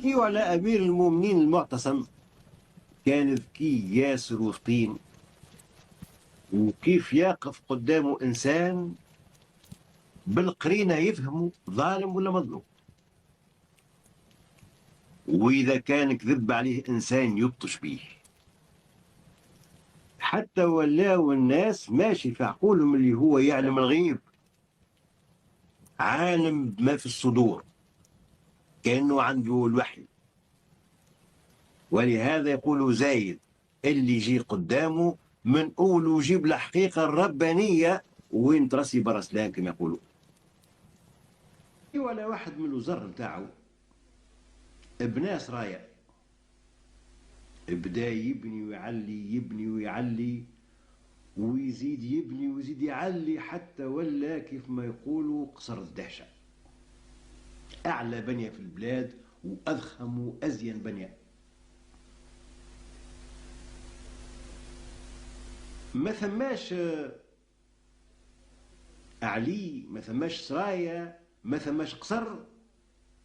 نحكيو على أمير المؤمنين المعتصم. كان ذكي ياسر وفطين، وكيف يقف قدامه إنسان بالقرينة يفهمه ظالم ولا مظلوم، وإذا كان كذب عليه إنسان يبطش بيه. حتى ولاو الناس ماشي في عقولهم اللي هو يعلم الغيب، عالم بما في الصدور، كأنه عنده الوحي. ولهذا يقولوا زايد اللي يجي قدامه من أول ويجيب الحقيقة الربانية وين ترسي برسلان كما يقولوا. ولا واحد من الوزر نتاعو بناس راية بدا يبني ويعلي، يبني ويعلي، ويزيد يبني ويزيد يعلي، حتى ولا كيف ما يقولوا قصر الدهشة، أعلى بنية في البلاد وأضخم وأزين بنية. ما ثماش أعلي، ما ثماش سرايا، ما ثماش قصر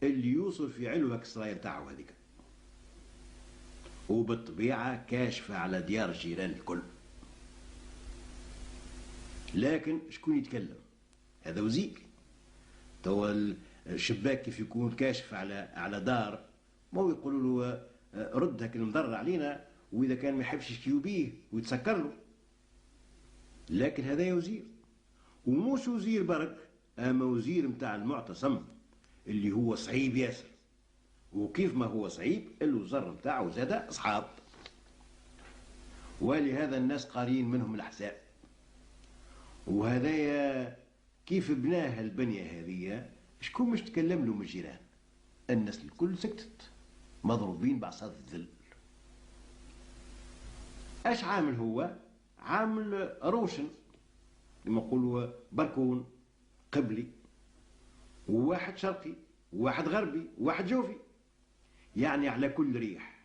اللي يوصل في علو هاك السرايا نتاعو هذيك، وبالطبيعة كاشفة على ديار الجيران الكل. لكن شكون يتكلم؟ هذا وزير. توا الشباك كيف يكون كاشف على دار، ما هو يقولوا له رد هاك المضر علينا، واذا كان ما يحبش يشكيو بيه ويتسكر له. لكن هذا وزير، ومش وزير برك، اما وزير متاع المعتصم اللي هو صعيب ياسر. وكيف ما هو صعيب الوزر متاعه زاد اصحاب، ولهذا الناس قارين منهم الاحزاب. وهذايا كيف بناها البنية هذه، شكون مش تكلم له من الجيران؟ الناس الكل سكتت مضروبين بعصا الذل. اش عامل هو؟ عامل روشن كما يقولوا بركون قبلي، وواحد شرقي، وواحد غربي، وواحد جوفي، يعني على كل ريح.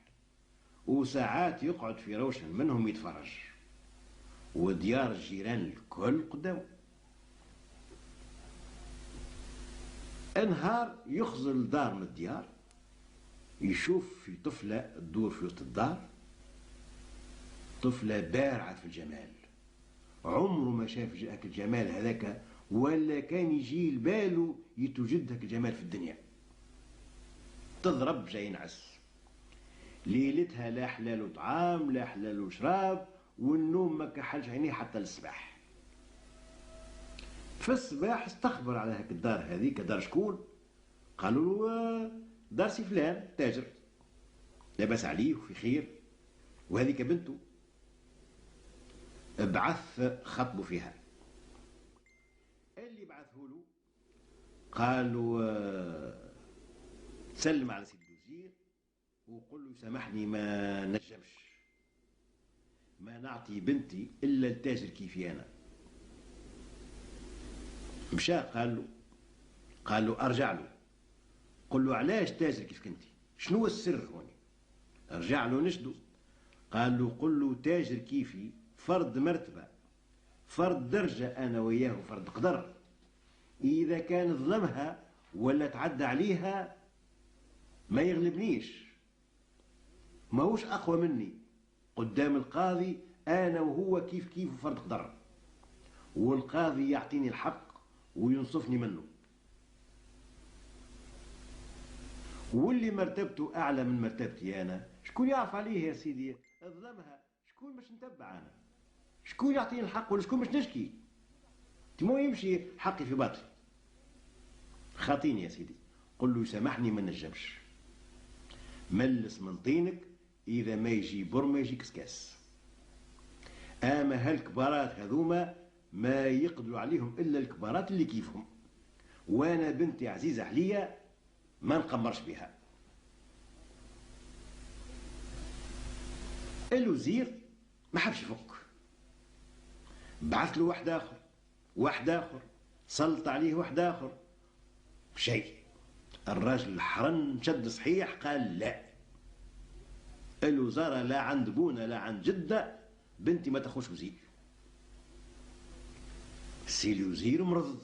وساعات يقعد في روشن منهم يتفرج، وديار الجيران الكل قدامه. انهار يخزل دار من الديار، يشوف في طفلة تدور في وسط الدار، طفلة بارعة في الجمال، عمره ما شاف هاك الجمال هذاك، ولا كان يجي لباله يتوجد هاك الجمال في الدنيا. تضرب جاي نعس، ليلتها لا حلال طعام لا حلال شراب، والنوم ما كحلش عينيه حتى للصباح. في الصباح استخبر على هاك الدار هذيك، دار شكون؟ قالوا له دار سي فلان تاجر لاباس عليه وفي خير، وهذيك بنته. بعث خطبه فيها، اللي بعثه له قالوا سلم على سيد الوزير وقل له سامحني ما نجمش، ما نعطي بنتي الا التاجر كيفي انا. مشى قال له ارجع له، قل له علاش تاجر كيفك انت؟ شنو السر هوني؟ ارجع له نشدو. قال له قل له تاجر كيفي فرد مرتبه، فرد درجه، انا وياه فرد قدر. اذا كان ظلمها ولا تعدى عليها ما يغلبنيش، ماهوش اقوى مني. قدام القاضي انا وهو كيف كيف فرد قدر، والقاضي يعطيني الحق وينصفني منه. واللي مرتبته اعلى من مرتبتي انا شكون يعرف عليه يا سيدي؟ ظلمها شكون باش نتبع انا؟ شكون يعطيني الحق ولا شكون باش نشكي؟ مو يمشي حقي في باطلي. خاطيني يا سيدي، قل له يسامحني ما نجمش. ملس من طينك، اذا ما يجي بر ما يجي كسكاس. اما هالكبارات هذوما ما يقدروا عليهم الا الكبارات اللي كيفهم، وانا بنتي عزيزه عليا ما نقمرش بها. الوزير ما حبش يفك، بعث له واحد اخر، واحد اخر، سلط عليه واحد اخر، شيء. الراجل الحرن شد صحيح، قال لا، الوزاره لا عند بونا لا عند جده، بنتي ما تخش وزير. سي الوزير مرض،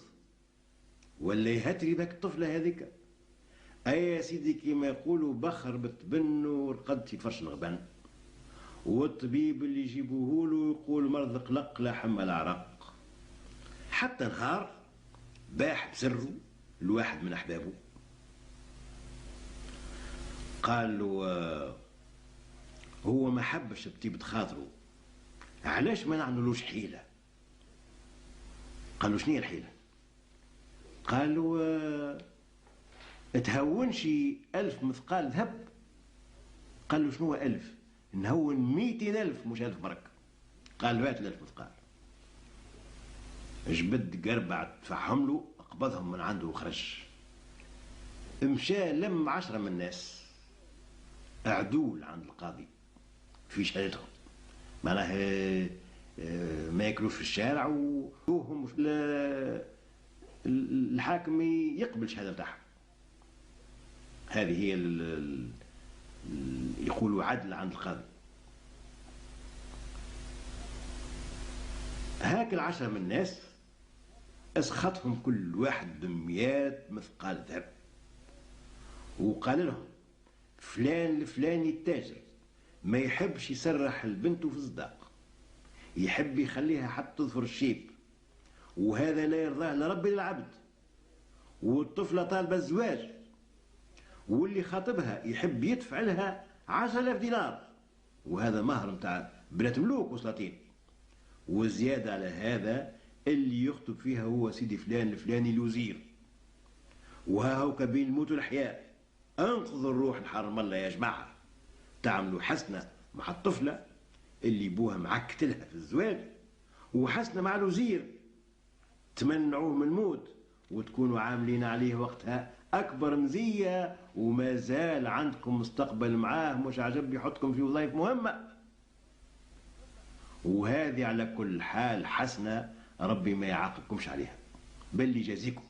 ولا يهتري بك الطفله هذيك. اي يا سيدي كيما يقولوا بخر بالتبن ورقد في فرش الغبن، والطبيب اللي يجيبوه له يقول مرض قلق لا حمى لا عرق. حتى نهار باح بسره لواحد من احبابه، قال له هو ما حبش بطيبة خاطره، علاش ما نعملوش حيلة؟ قال له شنو هي الحيلة؟ قال له تهونش 1000 مثقال ذهب. قال له شنو 1000؟ نهون 200,000 مش 1000 برك. قال له هات 1000 مثقال. جبد قربع تفحم له، قبضهم من عنده وخرج. مشى لم 10 من الناس عدول عند القاضي في شهادتهم، معناه ما ياكلوش في الشارع وهم الحاكم يقبل الشهاده بتاعهم. هذه هي يقولوا عدل عند القاضي. هاك 10 من الناس اسخطهم كل واحد ب100 مثقال ذهب، وقال لهم فلان الفلاني التاجر ما يحبش يسرح البنت في الصداق، يحب يخليها حتى تظفر الشيب، وهذا لا يرضاه لربي للعبد، والطفلة طالبة الزواج، واللي خاطبها يحب يدفع لها 10,000 دينار، وهذا مهر متاع بنات ملوك وسلاطين، وزيادة على هذا اللي يخطب فيها هو سيدي فلان الفلاني الوزير، وها هو كبين الموت والحياة. انقذوا الروح نحرم الله يا جماعة، تعملوا حسنة مع الطفلة اللي بوها معكتلها في الزواج، وحسنة مع الوزير تمنعوه من الموت، وتكونوا عاملين عليه وقتها أكبر مزية، وما زال عندكم مستقبل معاه، مش عجب يحطكم في وظائف مهمة. وهذه على كل حال حسنة ربي ما يعاقبكمش عليها، بل يجازيكم.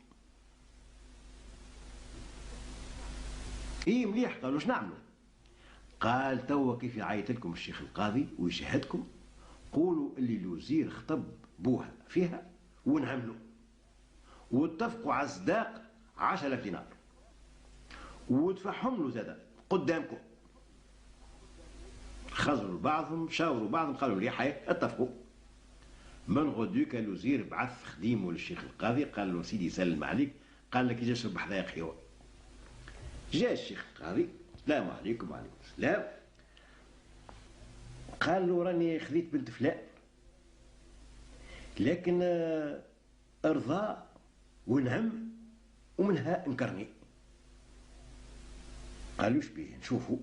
ايه مليح. قالوا اش نعملوا؟ قال توا كيف يعيط لكم الشيخ القاضي ويشهدكم، قولوا اللي الوزير خطب بوها فيها ونعملوا، واتفقوا على الصداق 10,000 دينار، وتفحم له زادا قدامكم. خزروا بعضهم، شاوروا بعضهم، قالوا مليح اتفقوا. من غدوك الوزير بعث خديمه للشيخ القاضي، قال له سيدي سلم عليك، قال لك يجي اشرب حذايا قهوه. جاء الشيخ القاضي، السلام عليكم. وعليكم السلام. قال له راني خذيت بنت فلان، لكن ارضى ونعم ومنها انكرني. قال له ايش بيه نشوفه.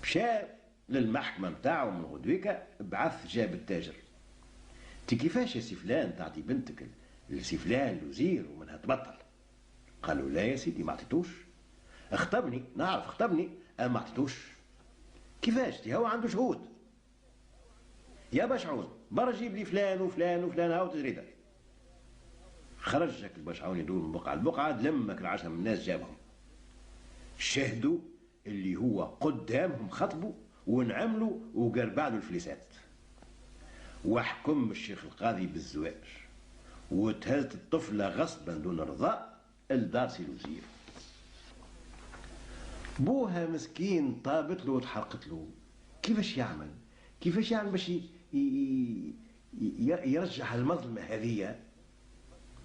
مشى للمحكمة متاعه من غدويكا، بعث جاب التاجر. كيفاش يا سي فلان تعطي بنتك لسي فلان الوزير ومنها تبطل؟ قالوا لا يا سيدي ما عطيتوش، اخطبني نعرف اخطبني اما ما عطيتوش. كيفاش؟ هو عنده شهود. يا بشعون برا جيب لي فلان وفلان وفلان، هاو تجريده. خرجك البشعون يدور من بقعة لبقعة، لمك 10 من الناس جابهم، شهدوا اللي هو قدامهم خطبوا ونعملوا وقربع له الفليسات، وحكم الشيخ القاضي بالزواج، وتهزت الطفلة غصبا دون رضاء لدار سي الوزير. بوها مسكين طابت له وتحرقت له. كيفاش يعمل؟ كيفاش يعمل باش يرجع المظلمة هذه؟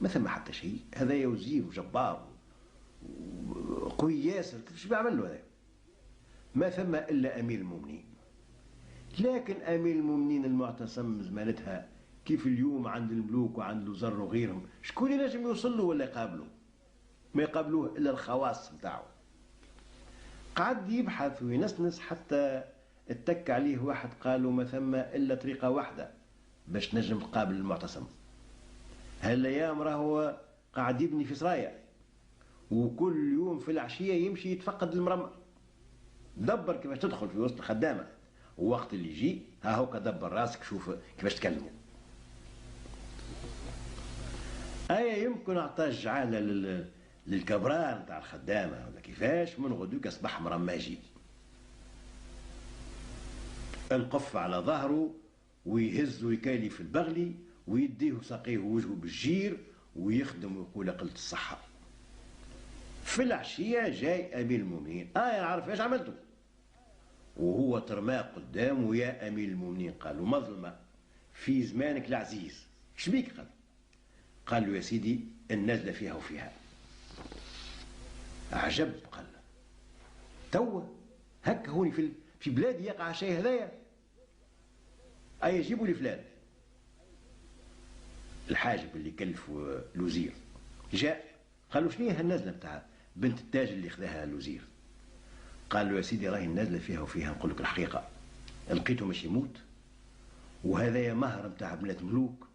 ما ثم حتى شيء. هذا يا وزير وجبار قوي ياسر، كيفاش بيعمل له هذا؟ ما ثم إلا أمير المؤمنين. لكن أمير المؤمنين المعتصم زمانتها كيف اليوم عند الملوك وعند الوزراء وغيرهم، شكون ينجم يوصل له ولا يقابله؟ ما يقابلوه إلا الخواص نتاعو. قعد يبحث وينسنس حتى اتك عليه واحد قال له ما ثم إلا طريقة واحدة باش نجم تقابل المعتصم. هالأيام راهو قاعد يبني في سرايا، وكل يوم في العشية يمشي يتفقد المرمى. دبر كيفاش تدخل في وسط الخدامة، ووقت اللي يجي ها هو كدبر راسك شوف كيفاش تكلموا. يمكن اعطاه الجعالة للكبران نتاع الخدامة ولا كيفاش، من غدوك اصبح مرماجي، القف على ظهره ويهز ويكالي في البغلي ويديه ساقيه وجهه بالجير ويخدم ويقول قلت الصحة. في العشية جاي أمير المؤمنين، يا عارف ايش عملتوا؟ وهو ترماه قدامه، يا أمير المؤمنين، قالوا مظلمة في زمانك العزيز، شبيك؟ قال له يا سيدي النازلة فيها وفيها. عجب، قال له توا هكا هوني في بلادي يقع الشيء هذايا؟ أي يجيبوا لي فلان الحاجب اللي كلف الوزير جاء، قال له شنو هي النازلة نتاع بنت التاج اللي خذاها الوزير؟ قال له يا سيدي راهي النازلة فيها وفيها، نقول لك الحقيقة، لقيته مش يموت، وهذايا مهر نتاع بنات ملوك،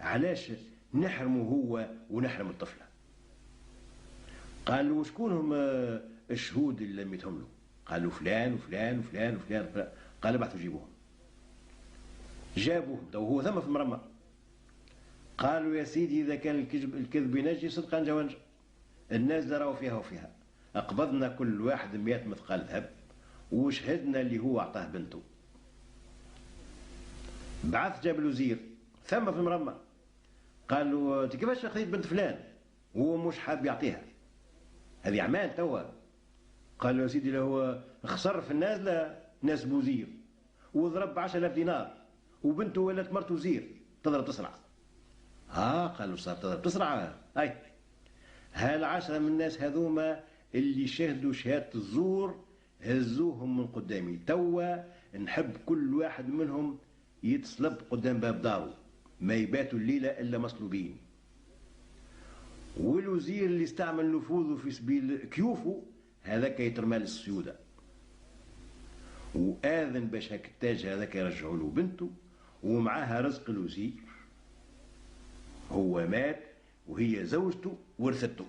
علاش نحرمه هو ونحرم الطفلة؟ قال له شكون هم الشهود اللي لميتهم له؟ قال له فلان وفلان وفلان وفلان وفلان. قال ابعثوا جيبوهم. جابوهم وهو ثم في المرمى. قالوا يا سيدي إذا كان الكذب ينجي صدقا جوانجا، الناس راهو فيها وفيها، أقبضنا كل واحد 100 مثقال ذهب وشهدنا اللي هو أعطاه بنته. بعث جاب الوزير ثم في المرمى، قال له انت كيفاش خذيت بنت فلان وهو مش حاب يعطيها؟ هذه اعمال توا. قال له يا سيدي هو خسر في النازله ناس بوزير وضرب 10,000 دينار وبنته ولات مرت وزير تضرب تسرع. قال له صار تضرب تسرع. اي هال10 من الناس هذوما اللي شهدوا شهاده الزور هزوهم من قدامي، توا نحب كل واحد منهم يتصلب قدام باب داره، ما يباتوا الليله الا مصلوبين. والوزير اللي استعمل نفوذه في سبيل كيوفه هذاك يترمى للسيوده، واذن باش هاك التاج هذاك يرجعوا له بنته ومعاها رزق الوزير. هو مات وهي زوجته ورثته.